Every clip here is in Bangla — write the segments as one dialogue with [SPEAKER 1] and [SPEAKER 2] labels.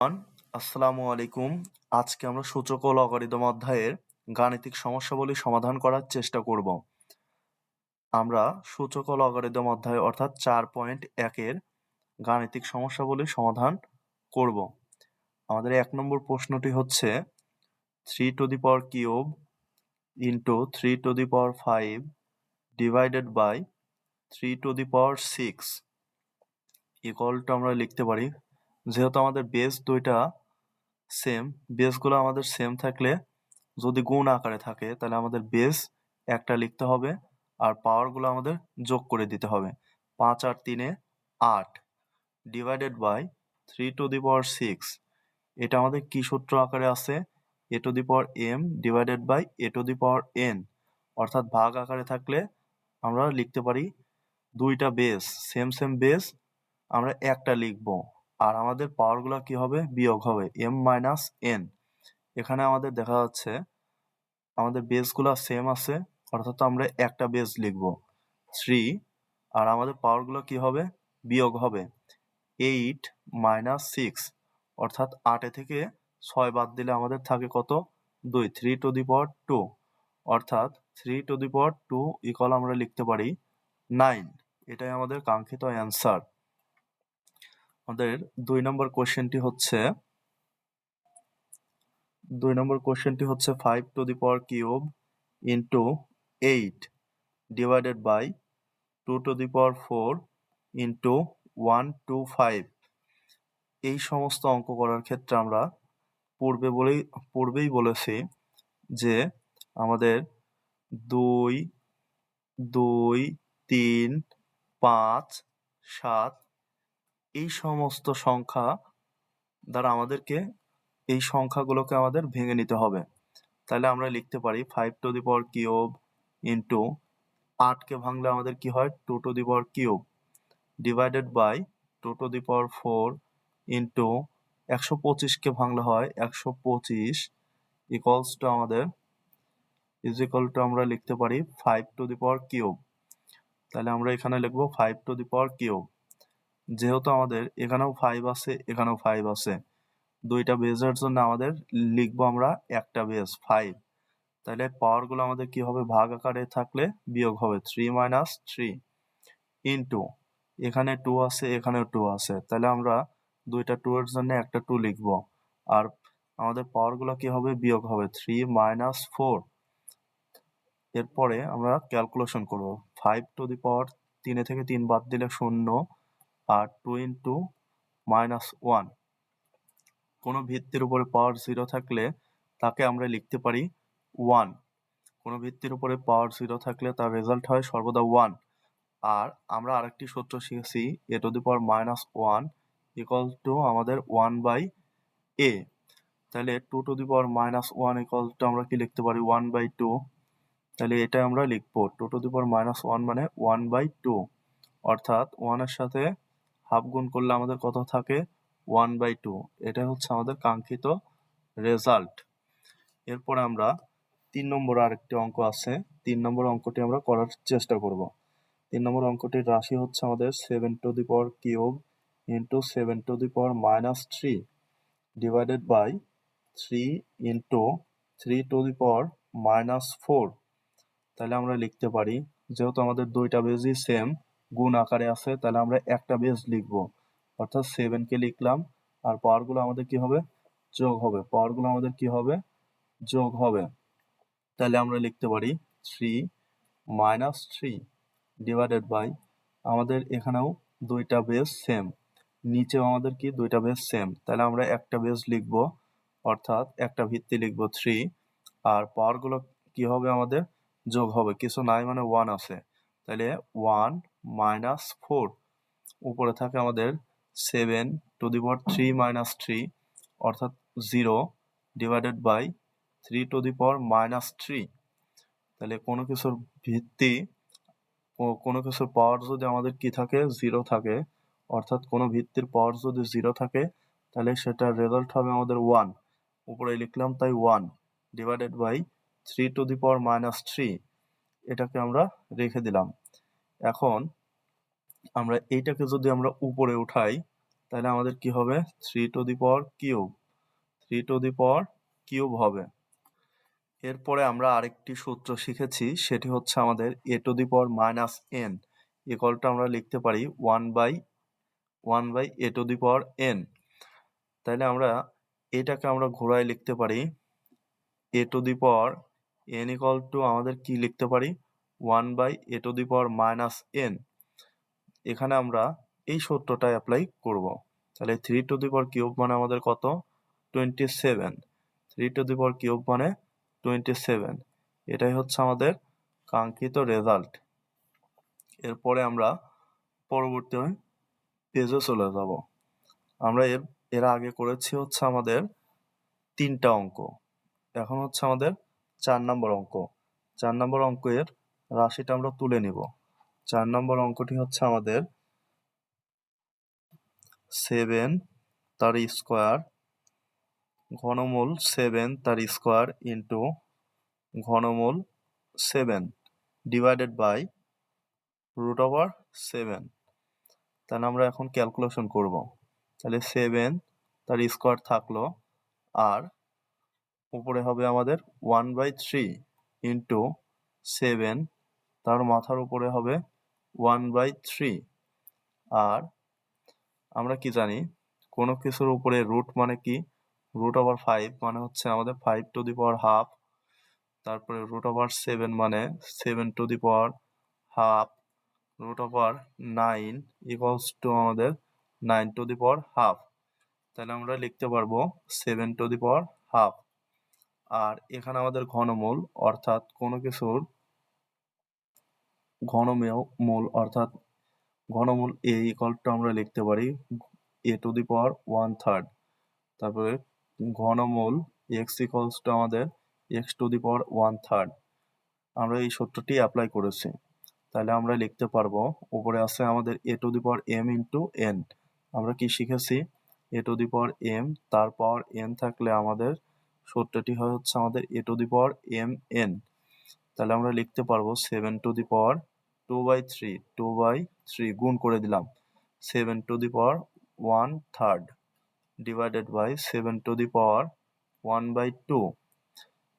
[SPEAKER 1] আসসালামু আলাইকুম। আজকে আমরা সূচক ও লগারিদম অধ্যায়ের গাণিতিক সমস্যাবলী সমাধান করার চেষ্টা করব। আমরা সূচক ও লগারিদম অধ্যায় অর্থাৎ 4.1 এর গাণিতিক সমস্যাবলী সমাধান করব। আমাদের 1 নম্বর প্রশ্নটি হচ্ছে 3 to the power cube into 3 to the power 5 divided by 3 to the power 6 equal to আমরা লিখতে পারি, যেহেতু আমাদের বেস দুইটা সেম, বেসগুলো আমাদের সেম থাকলে যদি গুণ আকারে থাকে তাহলে আমাদের বেস একটা লিখতে হবে আর পাওয়ারগুলো আমাদের যোগ করে দিতে হবে। 5 আর 3 8 divided by 3 to the power 6। এটা আমাদের কি সূত্র আকারে আছে? A to the power m divided by a to the power n, অর্থাৎ ভাগ আকারে থাকলে আমরা লিখতে পারি দুইটা বেস সেম সেম বেস আমরা একটা লিখব আর আমাদের পাওয়ারগুলো কি হবে? বিয়োগ হবে এম মাইনাস এন। এখানে আমাদের দেখা যাচ্ছে আমাদের বেসগুলো সেম আছে, অর্থাৎ আমরা একটা বেস লিখব 3 আর আমাদের পাওয়ারগুলো কি হবে? বিয়োগ হবে 8 মাইনাস 6, অর্থাৎ 8 থেকে 6 বাদ দিলে আমাদের থাকে কত? 2, 3 টু দি পাওয়ার 2, অর্থাৎ 3 টু দি পাওয়ার 2 ইকুয়াল আমরা লিখতে পারি 9। এটাই আমাদের কাঙ্ক্ষিত অ্যান্সার। আমাদের 2 নম্বর কোশ্চেনটি হচ্ছে 5 to the power cube into 8 divided by 2 to the power 4 into 125। এই সমস্ত অঙ্ক করার ক্ষেত্রে আমরা পূর্বেই বলেছি যে আমাদের 2, 2, 3, 5, 7 এই সমস্ত সংখ্যা দ্বারা আমাদেরকে এই সংখ্যাগুলোকে আমাদের ভেঙে নিতে হবে। তাহলে আমরা লিখতে পারি 5 to the power cube into 8কে ভাঙলে আমাদের কি হয়? 2 to the power cube divided by 2 to the power 4 into 125কে ভাঙলে হয় 125 ইকুয়ালস টু আমাদের আমরা লিখতে পারি 5 টু দি পাওয়ার কিউব। তাহলে আমরা এখানে লিখবো 5 টু দি পাওয়ার কিউব। যেহেতু আমাদের এখানেও 5 আছে এখানেও 5 আছে, দুইটা বেজের জন্য আমাদের লিখবো আমরা একটা বেজ 5। তাহলে পাওয়ারগুলো আমাদের কি হবে? ভাগ আকারে থাকলে বিয়োগ হবে 3 মাইনাস 3 ইন্টু এখানে 2 আছে এখানেও 2 আছে, তাহলে আমরা দুইটা 2 এর জন্য একটা 2 লিখবো আর আমাদের পাওয়ারগুলো কি হবে? বিয়োগ হবে 3 মাইনাস 4। এরপরে আমরা ক্যালকুলেশন করব। 5 টু দি পাওয়ার 3 থেকে 3 বাদ দিলে 0 আর 2 ইন্টু মাইনাস 1। কোনো ভিত্তির উপরে পাওয়ার 0 থাকলে তাকে আমরা লিখতে পারি 1। কোনো ভিত্তির উপরে পাওয়ার 0 থাকলে তার রেজাল্ট হয় সর্বদা 1। আর আমরা আরেকটি সূত্র শিখেছি a to the power minus 1 equal to আমাদের 1 বাই এ। তাহলে 2 to the power minus 1 equal to আমরা কি লিখতে পারি? 1 বাই 2। তাহলে এটা আমরা লিখবো 2 টু দি পাওয়ার মাইনাস 1 মানে 1 বাই 2, অর্থাৎ 1 এর সাথে হাফ গুণ করলে আমাদের কত থাকে? 1 বাই 2। এটা হচ্ছে আমাদের কাঙ্ক্ষিত রেজাল্ট। এরপরে আমরা 3 নম্বর আরেকটি অঙ্ক আছে, 3 নম্বর অঙ্কটি আমরা করার চেষ্টা করব। 3 নম্বর অঙ্কটির রাশি হচ্ছে আমাদের 7 to the power cube into 7 to the power minus 3 divided by 3 into 3 to the power minus 4। তাহলে আমরা লিখতে পারি, যেহেতু আমাদের দুইটা বেজই সেম গুণ আকারে আছে, তাহলে আমরা একটা বেজ লিখব, অর্থাৎ 7কে লিখলাম আর পাওয়ারগুলো আমাদের কি হবে? যোগ হবে। পাওয়ারগুলো আমাদের কি হবে? যোগ হবে। তাহলে আমরা লিখতে পারি 3 মাইনাস 3 ডিভাইডেড বাই আমাদের এখানেও দুইটা বেস সেম, নিচেও আমাদের কি দুইটা বেস সেম, তাহলে আমরা একটা বেস লিখব, অর্থাৎ একটা ভিত্তি লিখব 3 আর পাওয়ারগুলো কি হবে? আমাদের যোগ হবে, কিছু নাই মানে 1 আছে, তাহলে 1 মাইনাস 4 উপরে থাকে আমাদের 7 টু দি পাওয়ার 3 মাইনাস 3 অর্থাৎ 0 divided by 3 to the power minus 3। তাহলে কোনো কিছুর ভিত্তি কোনো কিছুর পাওয়ার যদি আমাদের কি থাকে? 0 থাকে, অর্থাৎ কোনো ভিত্তির পাওয়ার যদি 0 থাকে তাহলে সেটার রেজাল্ট হবে আমাদের 1। উপরে লিখলাম তাই 1 divided by 3 to the power minus 3, এটাকে আমরা রেখে দিলাম। এখন আমরা এইটাকে যদি আমরা উপরে উঠাই তাহলে আমাদের কি হবে 3 to the power cube, 3 to the power cube হবে। এরপরে আমরা আরেকটি সূত্র শিখেছি, সেটি হচ্ছে আমাদের a to the power minus n ইকুয়ালটা আমরা লিখতে পারি 1 by a to the power n। তাহলে আমরা এটাকে আমরা ঘোরায় লিখতে পারি a to the power n equal to আমাদের কি লিখতে পারি 1 by a to the power minus n। এখানে আমরা এই সূত্রটা অ্যাপ্লাই করব। তাহলে 3 টু দি পাওয়ার কিউব মানে আমাদের কত 27, 3 টু দি পাওয়ার কিউব মানে 27। এটাই হচ্ছে আমাদের কাঙ্ক্ষিত রেজাল্ট। এরপরে আমরা পরবর্তী পেজে চলে যাব। আমরা এর আগে করেছি হচ্ছে আমাদের 3টা অঙ্ক, এখন হচ্ছে আমাদের 4 নম্বর অঙ্ক। 4 নম্বর অঙ্কের রাশিটা আমরা তুলে নিব। 4 নম্বর অঙ্কটি হচ্ছে আমাদের 7 তার স্কোয়ার ঘনমূল 7 তার স্কোয়ার ইন্টু ঘনমূল 7 ডিভাইডেড বাই √7। তাহলে আমরা এখন ক্যালকুলেশন করব। তাহলে 7 তার স্কোয়ার থাকলো, আর উপরে হবে আমাদের 1/3 ইন্টু 7 তার মাথার উপরে হবে 1/3। আর আমরা কি জানি কোনো কিছুর উপরে রুট মানে কি √5 মানে হচ্ছে আমাদের 5 টু দি পাওয়ার হাফ, তারপরে √7 মানে 7 to the power half, √9 equals to আমাদের 9 টু দি পাওয়ার হাফ। তাহলে আমরা লিখতে পারবো 7 টু দি পাওয়ার হাফ। আর এখানে আমাদের ঘনমূল অর্থাৎ কোনো কিছুর ঘনমূল অর্থাৎ ঘনমূল a ইকুয়াল টু আমরা লিখতে পারি a টু দি পাওয়ার 1/3। তারপরে ঘনমূল x ইকুয়ালস টু আমাদের x টু দি পাওয়ার 1/3। আমরা এই সূত্রটি অ্যাপ্লাই করেছি। তাহলে আমরা লিখতে পারবো উপরে আছে আমাদের a to the power m into n। আমরা কি শিখেছি a to the power m তার পাওয়ার n থাকলে আমাদের সূত্রটি হয় হচ্ছে আমাদের a to the power mn। তাহলে আমরা লিখতে পারবো 7 টু দি পাওয়ার 2/3 গুণ করে দিলাম 7 to the power 1/3 divided by 7 to the power 1/2।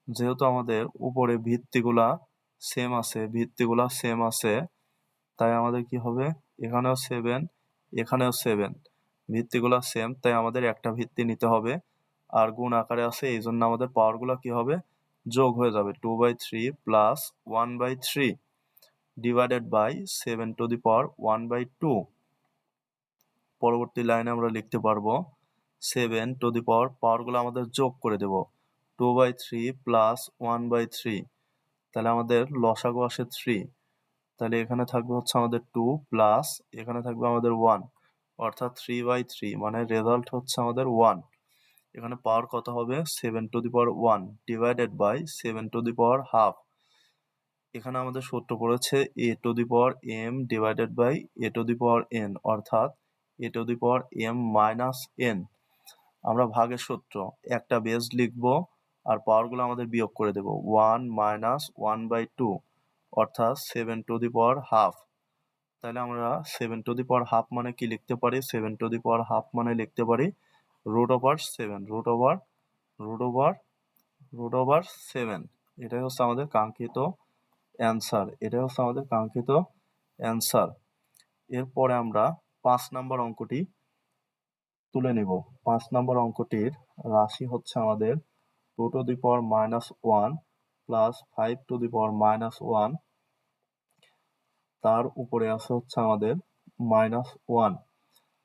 [SPEAKER 1] যেহেতু আমাদের উপরে ভিত্তিগুলা সেম আছে, তাই আমাদের কি হবে এখানেও 7 এখানেও 7, ভিত্তিগুলা সেম, তাই আমাদের একটা ভিত্তি নিতে হবে। আর গুণ আকারে আছে, এই জন্য আমাদের পাওয়ারগুলো কি হবে যোগ হয়ে যাবে 2/3 plus 1/3 divided by 7 to the power 1/2। পরবর্তী লাইনে আমরা লিখতে পারবো 7 টু দি পাওয়ারগুলো আমাদের যোগ করে দেব 2/3 প্লাস 1/3। তাহলে আমাদের লসাগু আসে 3। তাহলে এখানে থাকবে হচ্ছে আমাদের 2 প্লাস এখানে থাকবে আমাদের 1, অর্থাৎ 3/3 মানে রেজাল্ট হচ্ছে আমাদের 1। এখানে পাওয়ার কত হবে 7 to the power 1 divided by 7 to the power half. এখানে আমাদের সূত্র পড়েছে a to the power m divided by a to the power n, অর্থাৎ a to the power m minus n। আমরা ভাগের সূত্র একটা বেস লিখব আর পাওয়ারগুলো আমাদের বিয়োগ করে দেব 1 মাইনাস 1/2 অর্থাৎ 7 টু দি পাওয়ার হাফ। তাহলে আমরা 7 টু দি পাওয়ার হাফ মানে কি লিখতে পারি 7 টু দি পাওয়ার হাফ মানে লিখতে পারি √7 √7। এটাই হচ্ছে আমাদের কাঙ্ক্ষিত অ্যান্সার। এরপরে আমরা 5 নম্বর অঙ্কটি তুলে নিব। 5 নম্বর অঙ্কটির রাশি হচ্ছে আমাদের 2 to the power -1 plus 5 to the power -1, তার উপরে আছে হচ্ছে আমাদের -1।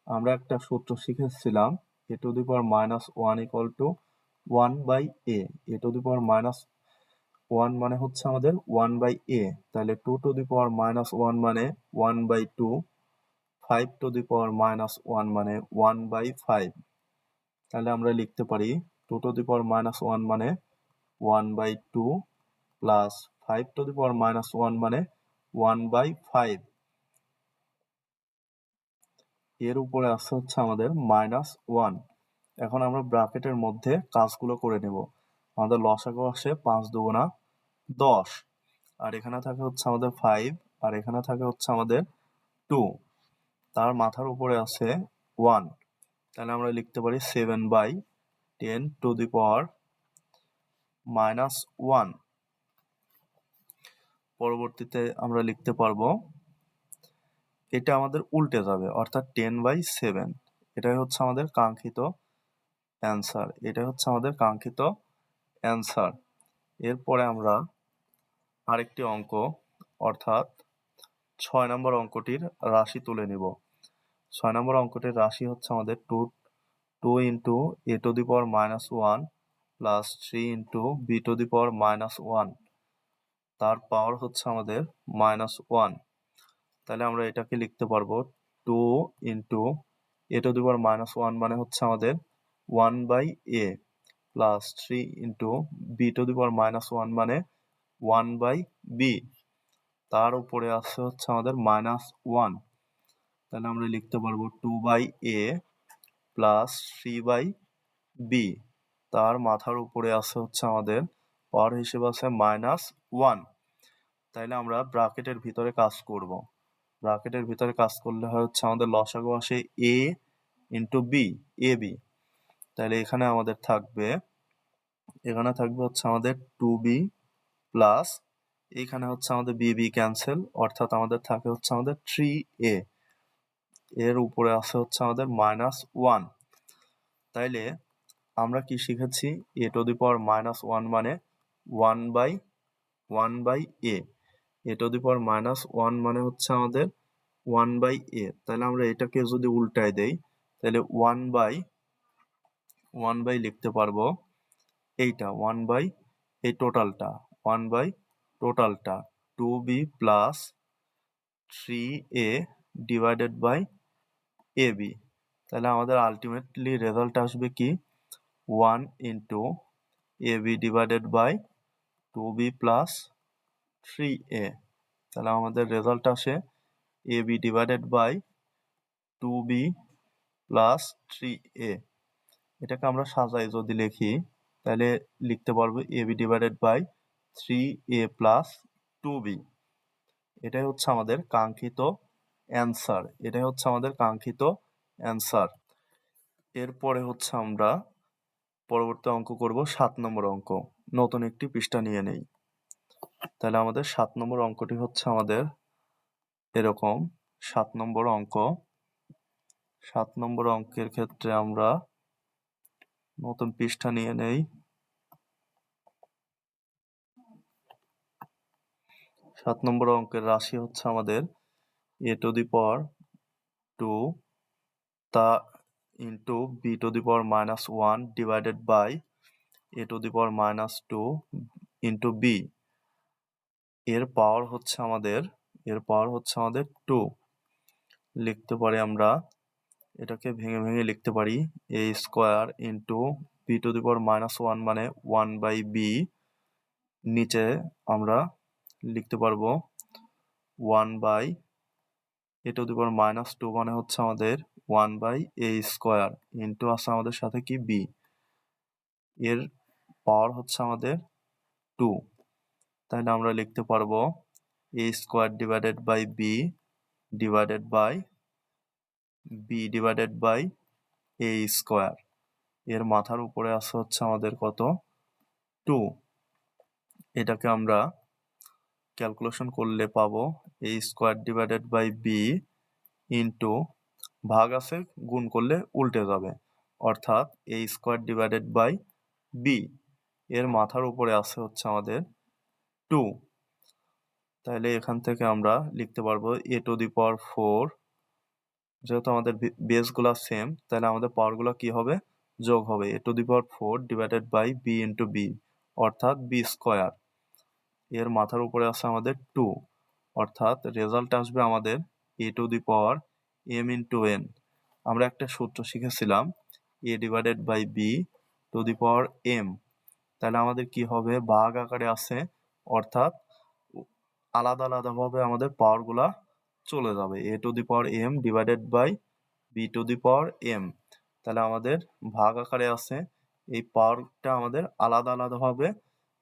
[SPEAKER 1] আমরা একটা সূত্র শিখেছিলাম a to the power -1 equal to 1/a। a to the power -1 মানে হচ্ছে আমাদের 1/a। তাহলে 2 টু দি পাওয়ার -1 মানে 1/2, 5 টু দি পাওয়ার -1 মানে 1/5। তাহলে আমরা লিখতে পারি 2 টু দি পাওয়ার -1 মানে 1/2 প্লাস 5 টু দি পাওয়ার -1 মানে 1/5। এর উপরে আসছে হচ্ছে আমাদের -1। এখন আমরা ব্র্যাকেটের মধ্যে কাজগুলো করে নেব। আমাদের লসাগু আসে 5 দুগুণা 10, আর এখানে থাকে হচ্ছে আমাদের 5, আর এখানে থাকে হচ্ছে আমাদের 2, তার মাথার উপরে আছে 1। তাহলে আমরা লিখতে পারি 7/10⁻⁻1। পরবর্তীতে আমরা লিখতে পারবো, এটা আমাদের উল্টে যাবে, অর্থাৎ 10/7। এটাই হচ্ছে আমাদের কাঙ্ক্ষিত অ্যান্সার। এটাই হচ্ছে আমাদের কাঙ্ক্ষিত অ্যান্সার। এরপরে আমরা আরেকটি অঙ্ক, অর্থাৎ 6 নম্বর অঙ্কটির রাশি তুলে নিব। 6 নম্বর অঙ্কটির রাশি হচ্ছে আমাদের 2 into a⁻1 plus 3 into b⁻1, তার পাওয়ার হচ্ছে আমাদের -1। তাহলে আমরা এটাকে লিখতে পারবো 2 ইন্টু a⁻1 মানে হচ্ছে আমাদের 1/a প্লাস 3 ইন্টু b⁻1 মানে 1/b, তার উপরে আসছে হচ্ছে আমাদের -1। তাহলে আমরা লিখতে পারবো 2/a প্লাস 3/b, তার মাথার উপরে আছে হচ্ছে আমাদের পাওয়ার হিসেবে আছে -1। তাইলে আমরা ব্র্যাকেটের ভিতরে কাজ করব। ব্র্যাকেটের ভিতরে কাজ করলে হয় হচ্ছে আমাদের লসাগু আসে a ইন্টু বি, ab। তাহলে এখানে থাকবে হচ্ছে আমাদের 2b প্লাস, এখানে হচ্ছে আমাদের bb ক্যান্সেল, অর্থাৎ আমাদের থাকে হচ্ছে আমাদের 3a, এর উপরে আছে হচ্ছে আমাদের -1। তাইলে আমরা কি শিখেছি? a⁻1 মানে 1/a, a⁻1 মানে হচ্ছে আমাদের 1/a। তাহলে আমরা এটাকে যদি উল্টায় দেই, তাহলে 1/1 লিখতে পারবো এইটা 1/, এই টোটালটা 1/, 2b plus 3a divided by ab। তাহলে আমাদের আলটিমেটলি রেজাল্ট আসবে কি 1 into ab divided by 2b plus 3a। তাহলে আমাদের রেজাল্ট আসে ab divided by 2b plus 3a। এটাকে আমরা সাজাই যদি লিখি, তাহলে লিখতে পারবো ab divided by 3a plus 2b। এটাই হচ্ছে আমাদের কাঙ্ক্ষিত অ্যান্সার। এটাই হচ্ছে আমাদের কাঙ্ক্ষিত অ্যান্সার। এরপরে হচ্ছে আমরা পরবর্তী অঙ্ক করব 7 নম্বর অঙ্ক। নতুন একটি পৃষ্ঠা নিয়ে নেই। তাহলে আমাদের 7 নম্বর অঙ্কটি হচ্ছে আমাদের এরকম 7 নম্বর অঙ্ক। 7 নম্বর অঙ্কের ক্ষেত্রে আমরা নতুন পৃষ্ঠা নিয়ে নেই। 7 নম্বর অঙ্কের রাশি হচ্ছে আমাদের a⁻2 তা into b⁻1 divided by a⁻2 into b। এর পাওয়ার হচ্ছে আমাদের 2। লিখতে পারি আমরা, এটাকে ভেঙে ভেঙে লিখতে পারি a স্কোয়ার ইন্টু b⁻1 মানে 1/b, নিচে আমরা লিখতে পারবো 1/a⁻2 মানে হচ্ছে আমাদের 1/a স্কোয়ার ইন্টু আছে আমাদের সাথে কি b, এর পাওয়ার হচ্ছে আমাদের 2। তাহলে আমরা লিখতে পারবো a square divided by b divided by b divided by a square, এর মাথার উপরে আছে হচ্ছে আমাদের কত 2। এটাকে আমরা ক্যালকুলেশন করলে পাবো a square divided by b into, ভাগ আছে গুণ করলে উল্টে যাবে, অর্থাৎ a square divided by b, এর মাথার উপরে আছে হচ্ছে আমাদের 2। তাহলে এখান থেকে আমরা লিখতে পারবো a⁴, যেহেতু আমাদের বেসগুলো সেম, তাহলে আমাদের পাওয়ারগুলো কি হবে, যোগ হবে, a⁴ divided by b into b, অর্থাৎ b স্কোয়ার, এর মাথার উপরে আছে আমাদের 2, অর্থাৎ রেজাল্ট আসবে আমাদের a⁻m ইন্টু n। আমরা একটা সূত্র শিখেছিলাম a divided by b to the power m। তাহলে আমাদের কি হবে, ভাগ আকারে আছে, অর্থাৎ আলাদা আলাদাভাবে আমাদের পাওয়ারগুলা চলে যাবে, a⁻m ডিভাইডেড বাই b⁻m। তাহলে আমাদের ভাগ আকারে আছে, এই পাওয়ারটা আমাদের আলাদা আলাদাভাবে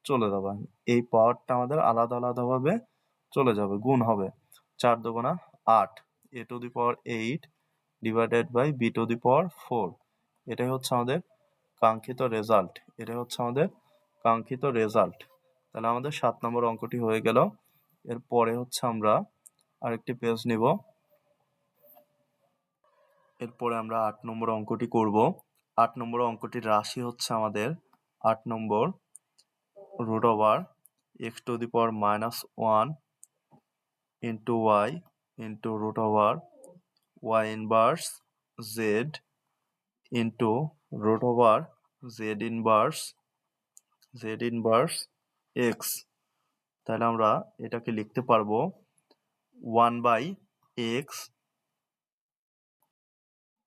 [SPEAKER 1] চলে যাবে, এই পাওয়ারটা আমাদের আলাদা আলাদাভাবে চলে যাবে, গুণ হবে 4 × 2 = 8, a⁸ divided by b to the power 4। এটাই হচ্ছে আমাদের কাঙ্ক্ষিত রেজাল্ট। তাহলে আমাদের 7 নম্বর অঙ্কটি হয়ে গেল। এরপরে হচ্ছে আমরা আরেকটি পেজ নিব। এরপরে আমরা 8 নম্বর অঙ্কটি করব। 8 নম্বর অঙ্কটির রাশি হচ্ছে আমাদের 8 নম্বর root over x to the power -1 into y into root over y inverse z into root over z inverse x। তাহলে আমরা এটাকে লিখতে পারবো 1/x